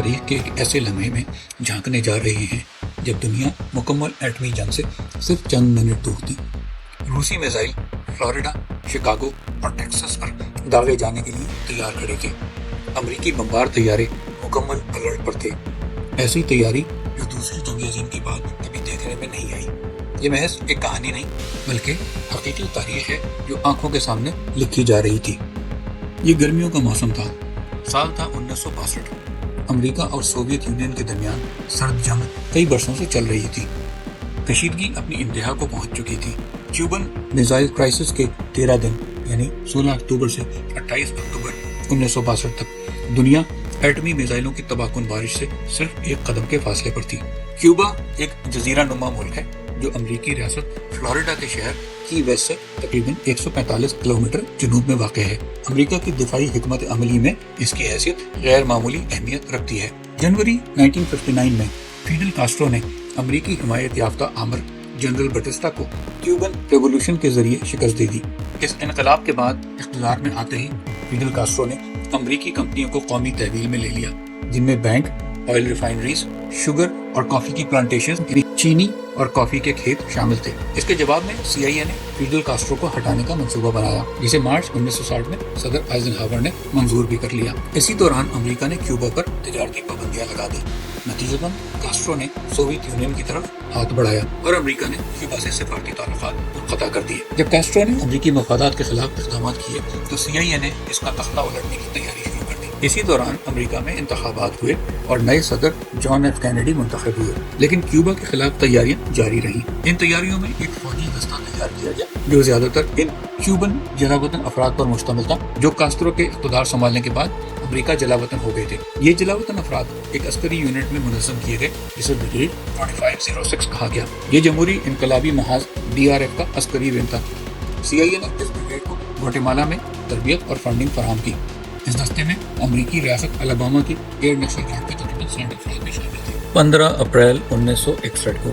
تاریخ کے ایک ایسے لمحے میں جھانکنے جا رہے ہیں جب دنیا مکمل ایٹمی جنگ سے صرف چند منٹ دور تھی۔ روسی میزائل فلوریڈا، شکاگو اور ٹیکساس پر داغے جانے کے لیے تیار کھڑے تھے۔ امریکی بمبار طیارے مکمل الرٹ پر تھے، ایسی تیاری جو دوسری جنگ عظیم کے بعد کبھی دیکھنے میں نہیں آئی۔ یہ محض ایک کہانی نہیں بلکہ حقیقی تاریخ ہے جو آنکھوں کے سامنے لکھی جا رہی تھی۔ یہ گرمیوں کا موسم تھا، سال تھا 1962۔ امریکہ اور سوویت یونین کے درمیان سرد جنگ کئی برسوں سے چل رہی تھی۔ کشیدگی اپنی انتہا کو پہنچ چکی تھی۔ کیوبن میزائل کرائسس کے 13 دن یعنی 16 اکتوبر سے 28 اکتوبر 1962 تک دنیا ایٹمی میزائلوں کی تباہ کن بارش سے صرف ایک قدم کے فاصلے پر تھی۔ کیوبا ایک جزیرہ نما ملک ہے جو امریکی ریاست فلوریڈا کے شہر کی ویسٹ سے تقریباً 145 کلومیٹر جنوب میں واقع ہے۔ امریکہ کی دفاعی حکمت عملی میں اس کی حیثیت غیر معمولی اہمیت رکھتی ہے۔ جنوری 1959 میں فیڈل کاسٹرو نے امریکی حمایت یافتہ آمر جنرل بٹسٹا کو کیوبن ریولوشن کے ذریعے شکست دے دی۔ اس انقلاب کے بعد اقتدار میں آتے ہی فیڈل کاسٹرو نے امریکی کمپنیوں کو قومی تحویل میں لے لیا، جن میں بینک، آئل ریفائنریز، شوگر اور کافی کی پلانٹیشن یعنی چینی اور کافی کے کھیت شامل تھے۔ اس کے جواب میں CIA نے فیڈل کاسٹرو کو ہٹانے کا منصوبہ بنایا، جسے مارچ 1960 میں صدر آئزن ہاور نے منظور بھی کر لیا۔ اسی دوران امریکہ نے کیوبا پر تجارتی پابندیاں لگا دی۔ نتیجتاً کاسٹرو نے سوویت یونین کی طرف ہاتھ بڑھایا اور امریکہ نے کیوبا سے سفارتی تعلقات منقطع کر دیے۔ جب کاسٹرو نے امریکی مفادات کے خلاف اقدامات کیے تو CIA نے اس کا تختہ الٹنے کی تیاری شروع کر دی۔ اسی دوران امریکہ میں انتخابات ہوئے اور نئے صدر جان ایف کینیڈی منتخب ہوئے، لیکن کیوبا کے خلاف تیاریاں جاری رہیں۔ ان تیاریوں میں ایک فوجی دستہ تیار کیا گیا جو زیادہ تر ان کیوبن جلا وطن افراد پر مشتمل تھا جو کاسٹرو کے اقتدار سنبھالنے کے بعد امریکہ جلا وطن ہو گئے تھے۔ یہ جلا وطن افراد ایک عسکری یونٹ میں منظم کیے گئے جسے بریگیڈ 4506 کہا گیا۔ یہ جمہوری انقلابی محاذ DRF کا عسکری ونگ تھا۔ CIA نے اس بریگیڈ کو گواٹیمالا میں تربیت اور فنڈنگ فراہم کی۔ اس دستے میں امریکی ریاست الاباما کی ایئر نیشنل گارڈ کے تقریباً 60 افراد بھی شامل تھے۔ 15 اپریل 1961 کو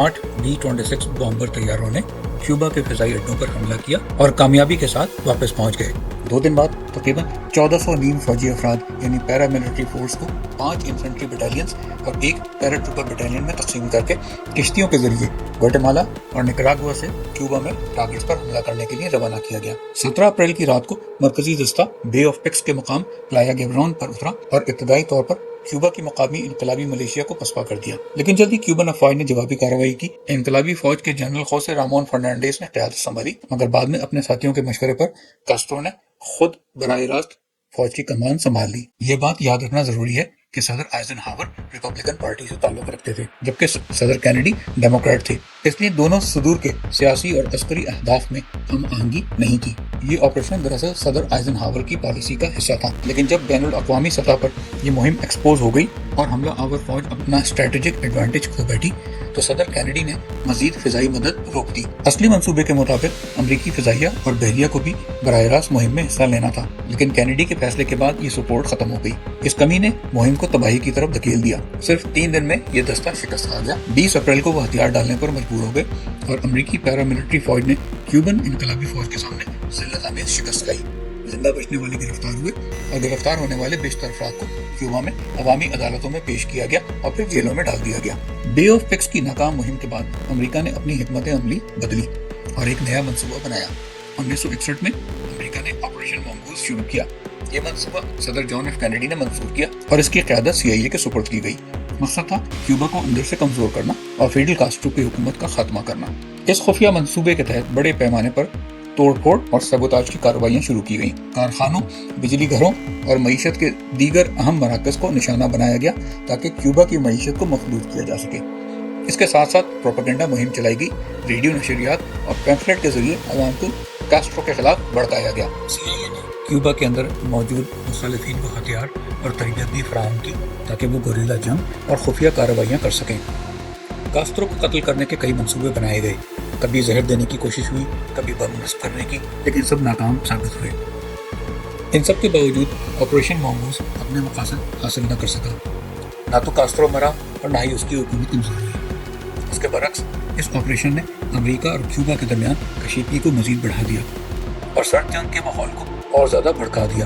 8 B-26 بامبر طیاروں نے کیوبا کے فضائی اڈوں پر حملہ کیا اور کامیابی کے ساتھ واپس پہنچ گئے۔ 2 دن بعد تقریباً 1400 نیم فوجی افراد یعنی پیرا ملٹری فورس کو 5 انفنٹری بٹالینز اور 1 پیرا ٹروپر بٹالین میں تقسیم کر کے کشتیوں کے ذریعے گواٹیمالا اور نکراگوا سے کیوبا میں ٹارگٹس پر حملہ کرنے کے لیے روانہ کیا گیا۔ 17 اپریل کی رات کو مرکزی دستہ بے آف پکس کے مقام پلایا گیبرون پر اترا اور ابتدائی طور پر کیوبا کی مقامی انقلابی ملیشیا کو پسپا کر دیا، لیکن جلدی کیوبن افواج نے جوابی کارروائی کی۔ انقلابی فوج کے جنرل خوسے رامون فرنانڈیز نے قیادت سنبھالی، مگر بعد میں اپنے ساتھیوں کے مشورے پر کاسٹرو نے خود براہ راست فوج کی کمان سنبھال لی۔ یہ بات یاد رکھنا ضروری ہے کہ صدر آئزن ہاور ریپبلکن پارٹی سے تعلق رکھتے تھے جبکہ صدر کینیڈی ڈیموکریٹ تھے، اس لیے دونوں صدور کے سیاسی اور عسکری اہداف میں ہم آہنگی نہیں تھی۔ یہ آپریشن دراصل صدر آئزن ہاور کی پالیسی کا حصہ تھا، لیکن جب بین الاقوامی سطح پر یہ مہم ایکسپوز ہو گئی اور حملہ آور فوج اپنا اسٹریٹجک ایڈوانٹیج کھو بیٹھی تو صدر کینیڈی نے مزید فضائی مدد روک دی۔ اصلی منصوبے کے مطابق امریکی فضائیہ اور بحریہ کو بھی براہ راست مہم میں حصہ لینا تھا، لیکن کینیڈی کے فیصلے کے بعد یہ سپورٹ ختم ہو گئی۔ اس کمی نے مہم کو تباہی کی طرف دھکیل دیا۔ صرف 3 دن میں یہ دستہ شکست کھا گیا۔ 20 اپریل کو وہ ہتھیار ڈالنے پر مجبور ہو گئے اور امریکی پیراملٹری فوج نے کیوبن انقلابی فوج کے سامنے ذلت آمیز شکست کھائی۔ زندہ بچنے والے گرفتار ہوئے اور گرفتار ہونے والے بیشتر افراد کو کیوبا میں عوامی عدالتوں میں پیش کیا گیا اور پھر جیلوں میں ڈال دیا گیا۔ بے آف پکس کی ناکام مہم کے بعد امریکہ نے اپنی حکمت عملی بدلی اور ایک نیا منصوبہ بنایا۔ 1961 میں امریکہ نے آپریشن مونگوز شروع کیا۔ یہ منصوبہ صدر جان ایف کینیڈی نے منظور کیا اور اس کی قیادت CIA کے سپرد کی گئی۔ مقصد تھا کیوبا کو اندر سے کمزور کرنا اور فیڈل کاسٹرو کی حکومت کا خاتمہ کرنا۔ اس خفیہ منصوبے کے تحت بڑے پیمانے پر توڑ پھوڑ اور سیبوتاج کی کارروائیاں شروع کی گئیں۔ کارخانوں، بجلی گھروں اور معیشت کے دیگر اہم مراکز کو نشانہ بنایا گیا تاکہ کیوبا کی معیشت کو مخلوط کیا جا سکے۔ اس کے ساتھ ساتھ پروپیگنڈا مہم چلائی گئی، ریڈیو نشریات اور پیمفلیٹ کے ذریعے عوام کو کاسٹرو کے خلاف بھڑکایا گیا۔ CIA نے کیوبا کے اندر موجود مخالفین کو ہتھیار اور تربیت بھی فراہم کی تاکہ وہ گوریلا جنگ اور خفیہ کارروائیاں کر سکیں۔ کاسٹرو کو قتل کرنے کے کئی منصوبے بنائے گئے، کبھی زہر دینے کی کوشش ہوئی، کبھی بم نصب کرنے کی، لیکن سب ناکام ثابت ہوئے۔ ان سب کے باوجود آپریشن مونگوز اپنے مقاصد حاصل نہ کر سکا۔ نہ تو کاسٹرو مرا اور نہ ہی اس کی حکومت کمزور ہوئی۔ اس کے برعکس اس آپریشن نے امریکہ اور کیوبا کے درمیان کشیدگی کو مزید بڑھا دیا اور سرد جنگ کے ماحول کو اور زیادہ بھڑکا دیا۔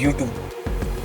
U-2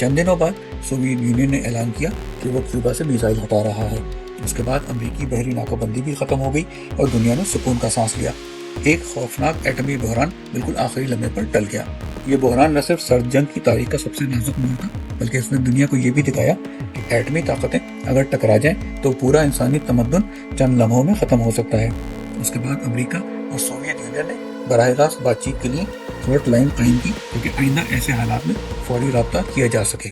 چند دنوں بعد سوویت یونین نے اعلان کیا کہ وہ کیوبا سے میزائل ہٹا رہا ہے۔ اس کے بعد امریکی بحری ناکہ بندی بھی ختم ہو گئی اور دنیا نے سکون کا سانس لیا۔ ایک خوفناک ایٹمی بحران بالکل آخری لمحے پر ٹل گیا۔ یہ بحران نہ صرف سرد جنگ کی تاریخ کا سب سے نازک موڑ تھا، بلکہ اس نے دنیا کو یہ بھی دکھایا کہ ایٹمی طاقتیں اگر ٹکرا جائیں تو پورا انسانی تمدن چند لمحوں میں ختم ہو سکتا ہے۔ اس کے بعد امریکہ اور سوویت یونین نے براہ راست بات چیت کے لیے فلٹ لائن قائم کی تاکہ آئندہ ایسے حالات میں فوری رابطہ کیا جا سکے۔